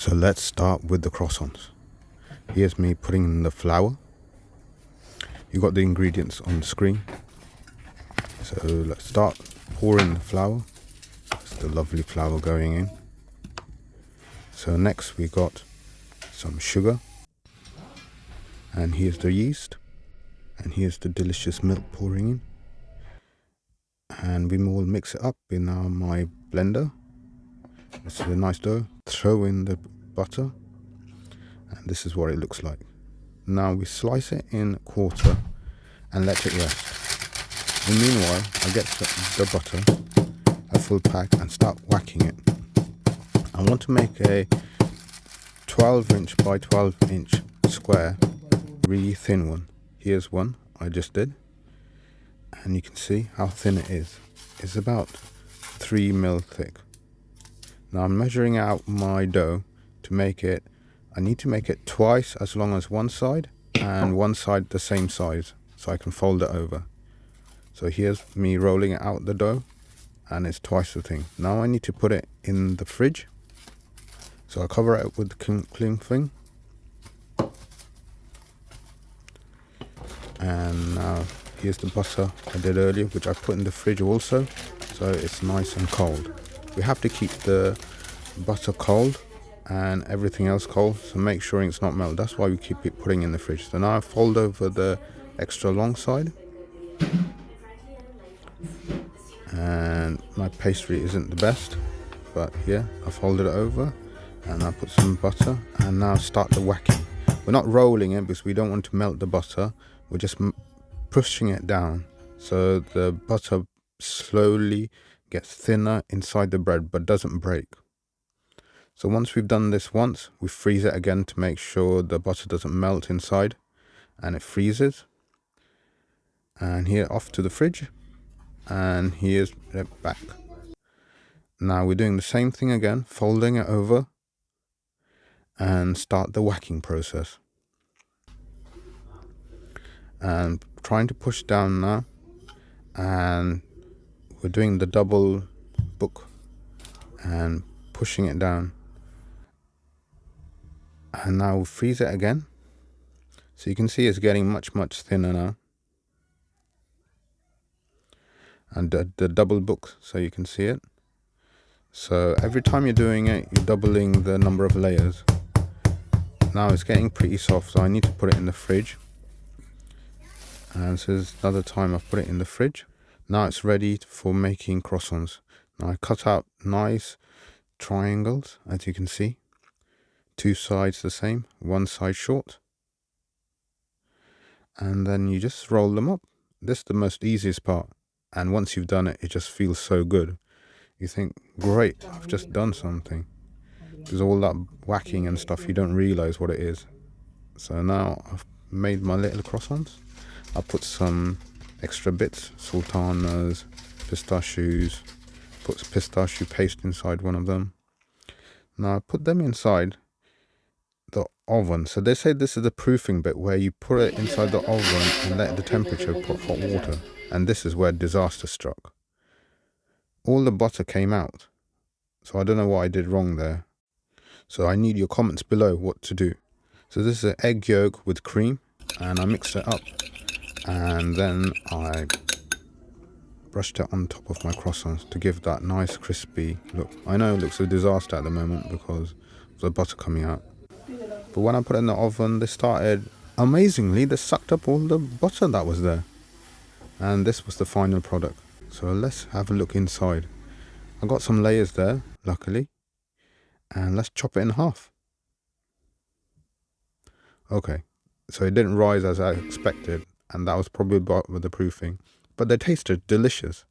So let's start with the croissants. Here's me putting in the flour. You got the ingredients on the screen. So let's start pouring the flour. It's the lovely flour going in. So next we got some sugar. And here's the yeast. And here's the delicious milk pouring in. And we will mix it up in my blender. This is a nice dough. Throw in the butter. And this is what it looks like. Now we slice it in a quarter and let it rest. In the meanwhile, I get the butter, a full pack, and start whacking it. I want to make a 12-inch by 12-inch square, really thin one. Here's one I just did, and you can see how thin it is. It's about 3 mil thick. Now I'm measuring out my dough to make it. I need to make it twice as long as one side and one side the same size so I can fold it over. So here's me rolling it out the dough and it's twice the thing. Now I need to put it in the fridge. So I cover it with the cling film. And now here's the butter I did earlier, which I put in the fridge also, so it's nice and cold. We have to keep the butter cold and everything else cold, so make sure it's not melted. That's why we keep it putting in the fridge. So now I fold over the extra long side, and my pastry isn't the best, but yeah, I folded it over and I put some butter and now start the whacking. We're not rolling it because we don't want to melt the butter. We're just pushing it down so the butter slowly gets thinner inside the bread but doesn't break. So once we've done this once, we freeze it again to make sure the butter doesn't melt inside, and it freezes. And here, off to the fridge, and here's it back. Now we're doing the same thing again, folding it over and start the whacking process. And trying to push down now, and we're doing the double book and pushing it down. And now we'll freeze it again. So you can see it's getting much thinner now. And the double book, so you can see it. So every time you're doing it, you're doubling the number of layers. Now it's getting pretty soft, so I need to put it in the fridge. And so this is another time I've put it in the fridge. Now it's ready for making croissants. Now I cut out nice triangles, as you can see. 2 sides the same, one side short. And then you just roll them up. This is the most easiest part. And once you've done it, it just feels so good. You think, great, I've just done something. Because all that whacking and stuff, you don't realize what it is. So now I've made my little croissants. I put some extra bits, sultanas, pistachios, put pistachio paste inside one of them. Now I put them inside the oven. So they say this is the proofing bit where you put it inside the oven and let the temperature put hot water. And this is where disaster struck. All the butter came out. So I don't know what I did wrong there. So I need your comments below what to do. So this is an egg yolk with cream, and I mixed it up. And then I brushed it on top of my croissants to give that nice crispy look. I know it looks a disaster at the moment because of the butter coming out. But when I put it in the oven, they started, amazingly, they sucked up all the butter that was there. And this was the final product. So let's have a look inside. I got some layers there, luckily. And let's chop it in half. Okay, so it didn't rise as I expected. And that was probably with the proofing. But they tasted delicious.